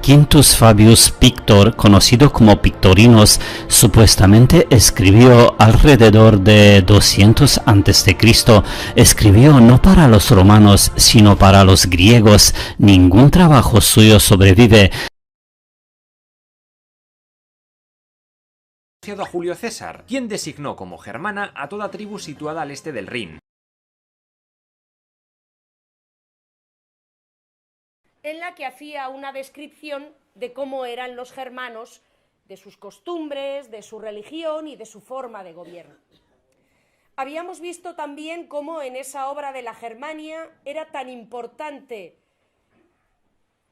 Quintus Fabius Pictor, conocido como Pictorinos, supuestamente escribió alrededor de 200 a.C. Escribió no para los romanos, sino para los griegos. Ningún trabajo suyo sobrevive. A Julio César, quien designó como germana a toda tribu situada al este del Rin. En la que hacía una descripción de cómo eran los germanos, de sus costumbres, de su religión y de su forma de gobierno. Habíamos visto también cómo en esa obra de la Germania era tan importante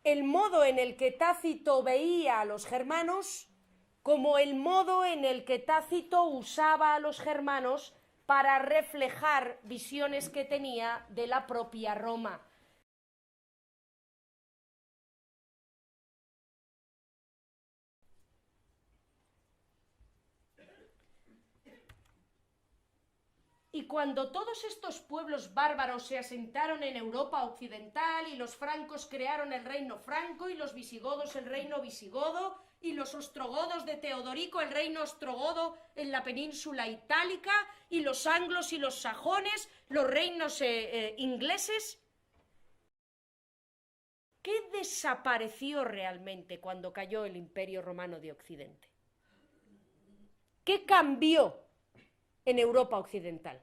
el modo en el que Tácito veía a los germanos como el modo en el que Tácito usaba a los germanos para reflejar visiones que tenía de la propia Roma. Y cuando todos estos pueblos bárbaros se asentaron en Europa occidental y los francos crearon el reino franco y los visigodos el reino visigodo y los ostrogodos de Teodorico el reino ostrogodo en la península itálica y los anglos y los sajones, los reinos ingleses, ¿qué desapareció realmente cuando cayó el Imperio Romano de Occidente? ¿Qué cambió en Europa occidental?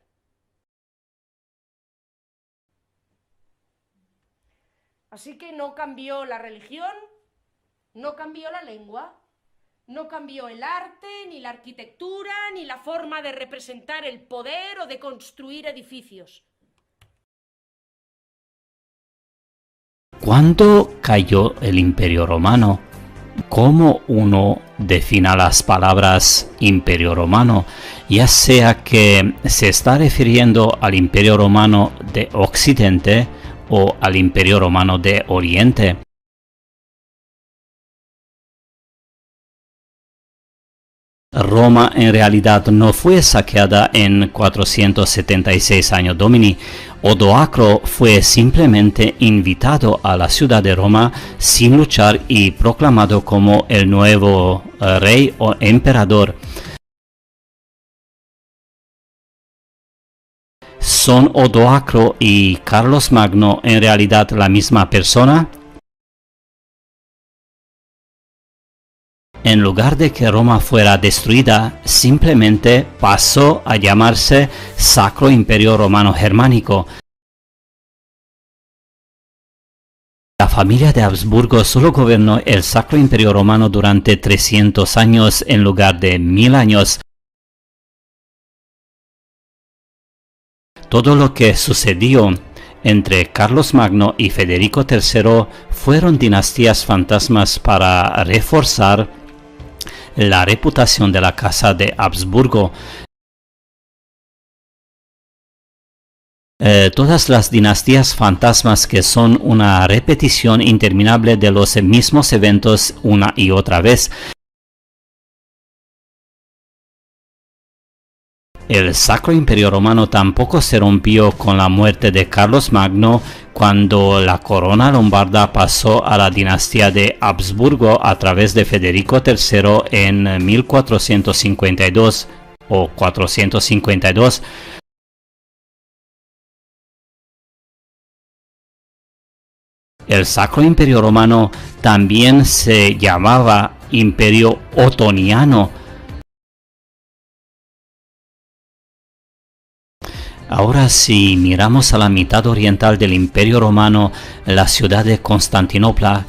Así que no cambió la religión, no cambió la lengua, no cambió el arte, ni la arquitectura, ni la forma de representar el poder o de construir edificios. ¿Cuándo cayó el Imperio Romano? ¿Cómo uno defina las palabras Imperio Romano? Ya sea que se está refiriendo al Imperio Romano de Occidente o al Imperio Romano de Oriente. Roma en realidad no fue saqueada en 476 años Domini. Odoacro fue simplemente invitado a la ciudad de Roma sin luchar y proclamado como el nuevo rey o emperador. ¿Son Odoacro y Carlos Magno en realidad la misma persona? En lugar de que Roma fuera destruida, simplemente pasó a llamarse Sacro Imperio Romano Germánico. La familia de Habsburgo solo gobernó el Sacro Imperio Romano durante 300 años en lugar de 1000 años. Todo lo que sucedió entre Carlos Magno y Federico III fueron dinastías fantasmas para reforzar la reputación de la Casa de Habsburgo. Todas las dinastías fantasmas que son una repetición interminable de los mismos eventos una y otra vez. El Sacro Imperio Romano tampoco se rompió con la muerte de Carlos Magno cuando la corona lombarda pasó a la dinastía de Habsburgo a través de Federico III en 1452 o 452. El Sacro Imperio Romano también se llamaba Imperio Otoniano. Ahora, si miramos a la mitad oriental del Imperio Romano, la ciudad de Constantinopla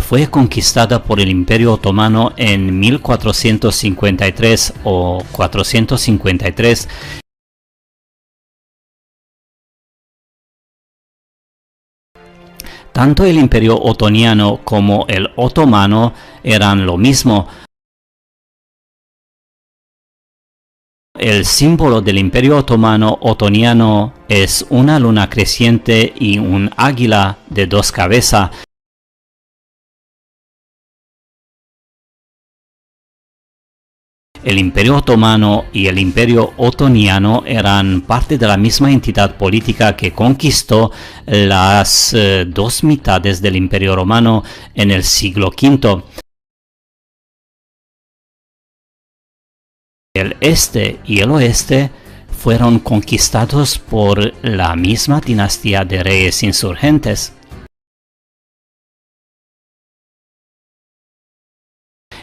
fue conquistada por el Imperio Otomano en 1453 o 453. Tanto el Imperio Otoniano como el Otomano eran lo mismo. El símbolo del Imperio Otomano Otoniano es una luna creciente y un águila de dos cabezas. El Imperio Otomano y el Imperio Otoniano eran parte de la misma entidad política que conquistó las dos mitades del Imperio Romano en el siglo V. El este y el oeste fueron conquistados por la misma dinastía de reyes insurgentes.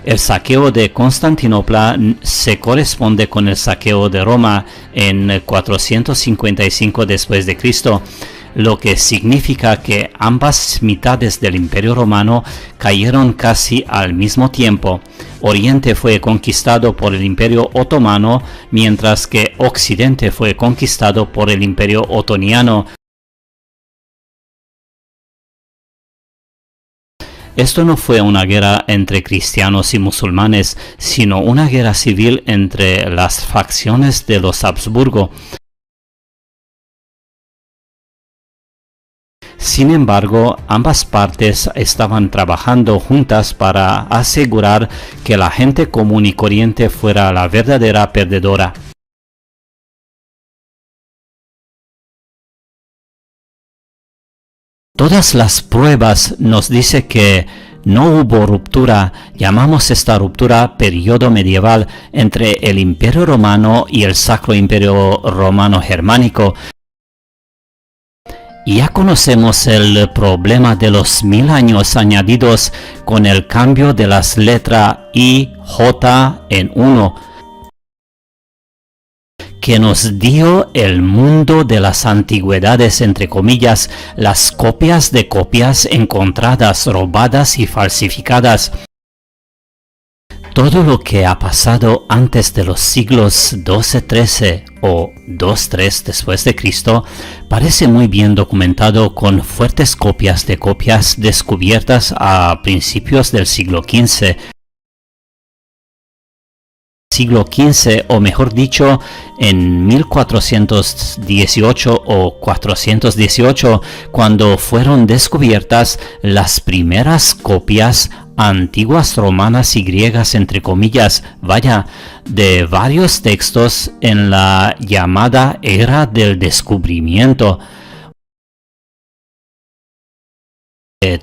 El saqueo de Constantinopla se corresponde con el saqueo de Roma en 455 después de Cristo, lo que significa que ambas mitades del Imperio Romano cayeron casi al mismo tiempo. Oriente fue conquistado por el Imperio Otomano, mientras que Occidente fue conquistado por el Imperio Otoniano. Esto no fue una guerra entre cristianos y musulmanes, sino una guerra civil entre las facciones de los Habsburgo. Sin embargo, ambas partes estaban trabajando juntas para asegurar que la gente común y corriente fuera la verdadera perdedora. Todas las pruebas nos dicen que no hubo ruptura. Llamamos esta ruptura periodo medieval entre el Imperio Romano y el Sacro Imperio Romano Germánico. Ya conocemos el problema de los 1000 años añadidos con el cambio de las letras I, J en 1, que nos dio el mundo de las antigüedades, entre comillas, las copias de copias encontradas, robadas y falsificadas. Todo lo que ha pasado antes de los siglos XII-XIII o II-III después de Cristo parece muy bien documentado con fuertes copias de copias descubiertas a principios del siglo XV. Siglo XV, o mejor dicho, en 1418 o 418, cuando fueron descubiertas las primeras copias antiguas romanas y griegas, entre comillas, de varios textos en la llamada Era del Descubrimiento.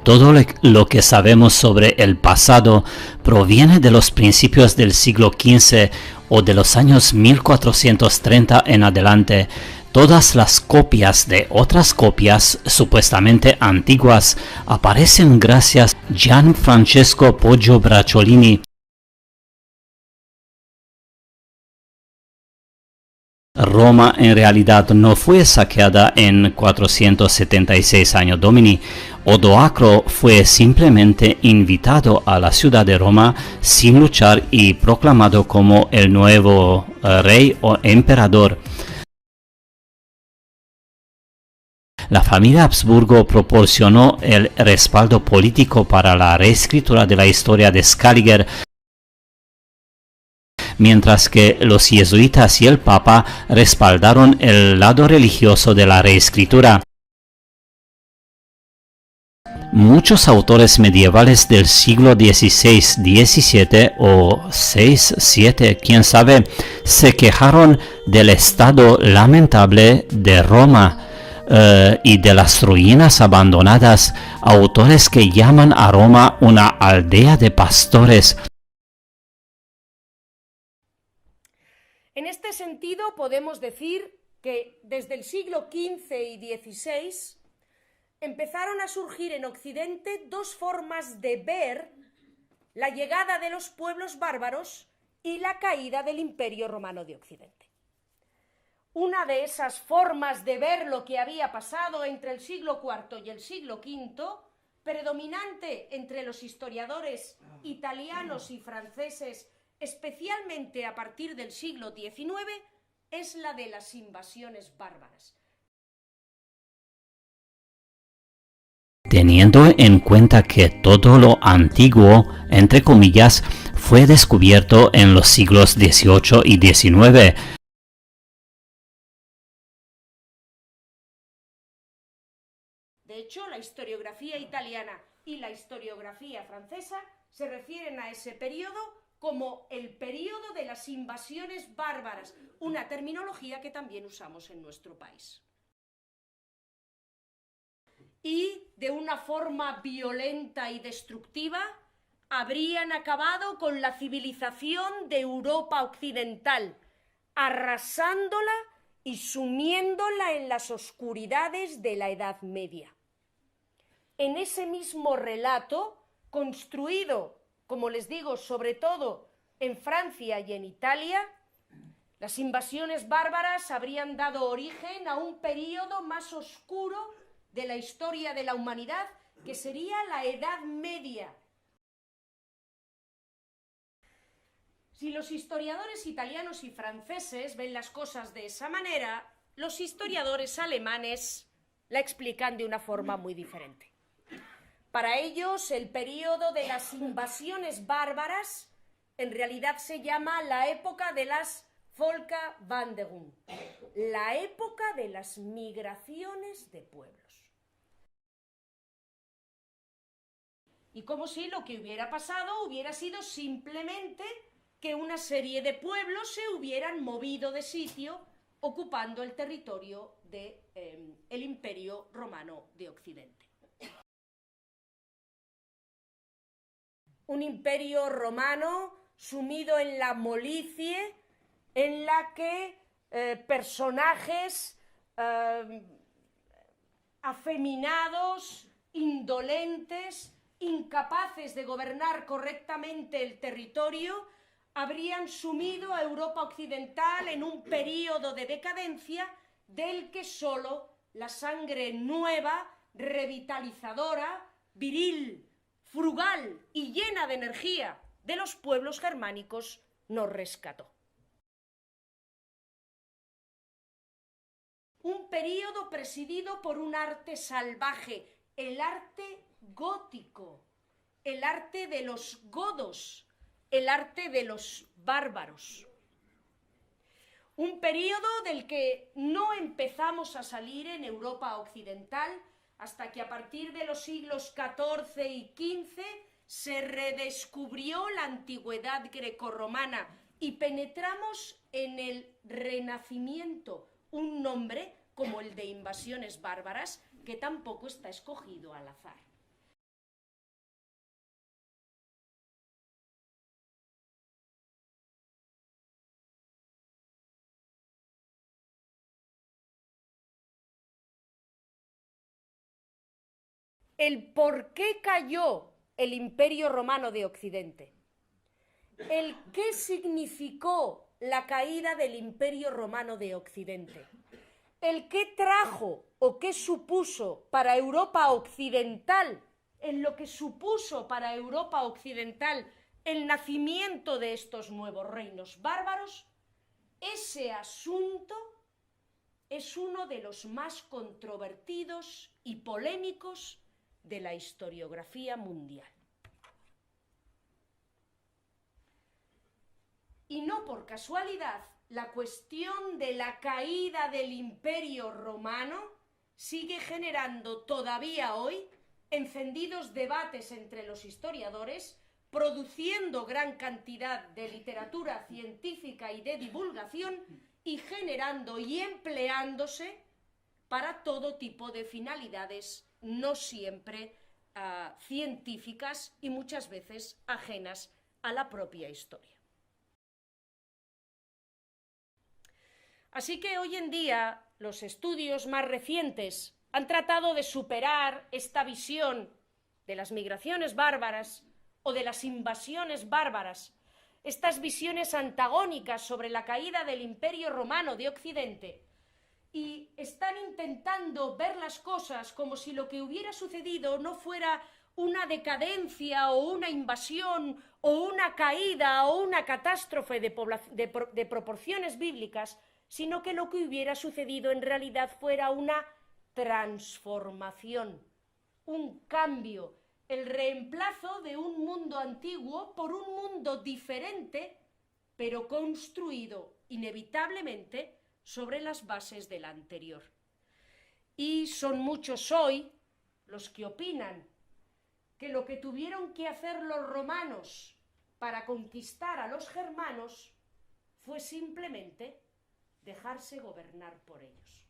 Todo lo que sabemos sobre el pasado proviene de los principios del siglo XV o de los años 1430 en adelante. Todas las copias de otras copias supuestamente antiguas aparecen gracias a Gianfrancesco Poggio Bracciolini. Roma en realidad no fue saqueada en 476 años Domini. Odoacro fue simplemente invitado a la ciudad de Roma sin luchar y proclamado como el nuevo rey o emperador. La familia Habsburgo proporcionó el respaldo político para la reescritura de la historia de Scaliger, mientras que los jesuitas y el Papa respaldaron el lado religioso de la reescritura. Muchos autores medievales del siglo XVI, XVII o VI, VII, quién sabe, se quejaron del estado lamentable de Roma y de las ruinas abandonadas, autores que llaman a Roma una aldea de pastores. En este sentido, podemos decir que desde el siglo XV y XVI empezaron a surgir en Occidente dos formas de ver la llegada de los pueblos bárbaros y la caída del Imperio Romano de Occidente. Una de esas formas de ver lo que había pasado entre el siglo IV y el siglo V, predominante entre los historiadores italianos y franceses, especialmente a partir del siglo XIX, es la de las invasiones bárbaras. Teniendo en cuenta que todo lo antiguo, entre comillas, fue descubierto en los siglos XVIII y XIX, de hecho, la historiografía italiana y la historiografía francesa se refieren a ese periodo como el período de las invasiones bárbaras, una terminología que también usamos en nuestro país. Y de una forma violenta y destructiva habrían acabado con la civilización de Europa occidental, arrasándola y sumiéndola en las oscuridades de la Edad Media. En ese mismo relato, construido, como les digo, sobre todo en Francia y en Italia, las invasiones bárbaras habrían dado origen a un período más oscuro de la historia de la humanidad, que sería la Edad Media. Si los historiadores italianos y franceses ven las cosas de esa manera, los historiadores alemanes la explican de una forma muy diferente. Para ellos, el período de las invasiones bárbaras en realidad se llama la época de las Völkerwanderung, la época de las migraciones de pueblos. Y como si lo que hubiera pasado hubiera sido simplemente que una serie de pueblos se hubieran movido de sitio ocupando el territorio del Imperio Romano de Occidente. Un imperio romano sumido en la molicie, en la que personajes afeminados, indolentes, incapaces de gobernar correctamente el territorio, habrían sumido a Europa occidental en un período de decadencia del que solo la sangre nueva, revitalizadora, viril, frugal y llena de energía de los pueblos germánicos nos rescató. Un período presidido por un arte salvaje, el arte gótico, el arte de los godos, el arte de los bárbaros. Un período del que no empezamos a salir en Europa occidental hasta que a partir de los siglos XIV y XV se redescubrió la antigüedad grecorromana y penetramos en el Renacimiento, un nombre como el de invasiones bárbaras que tampoco está escogido al azar. El por qué cayó el Imperio Romano de Occidente, el qué significó la caída del Imperio Romano de Occidente, el qué trajo o qué supuso para Europa occidental, en lo que supuso para Europa occidental el nacimiento de estos nuevos reinos bárbaros, ese asunto es uno de los más controvertidos y polémicos de la historiografía mundial. Y no por casualidad, la cuestión de la caída del Imperio Romano sigue generando todavía hoy encendidos debates entre los historiadores, produciendo gran cantidad de literatura científica y de divulgación y generando y empleándose para todo tipo de finalidades no siempre científicas y muchas veces ajenas a la propia historia. Así que hoy en día los estudios más recientes han tratado de superar esta visión de las migraciones bárbaras o de las invasiones bárbaras, estas visiones antagónicas sobre la caída del Imperio Romano de Occidente, y están intentando ver las cosas como si lo que hubiera sucedido no fuera una decadencia o una invasión o una caída o una catástrofe de proporciones bíblicas, sino que lo que hubiera sucedido en realidad fuera una transformación, un cambio, el reemplazo de un mundo antiguo por un mundo diferente, pero construido inevitablemente sobre las bases del anterior. Y son muchos hoy los que opinan que lo que tuvieron que hacer los romanos para conquistar a los germanos fue simplemente dejarse gobernar por ellos.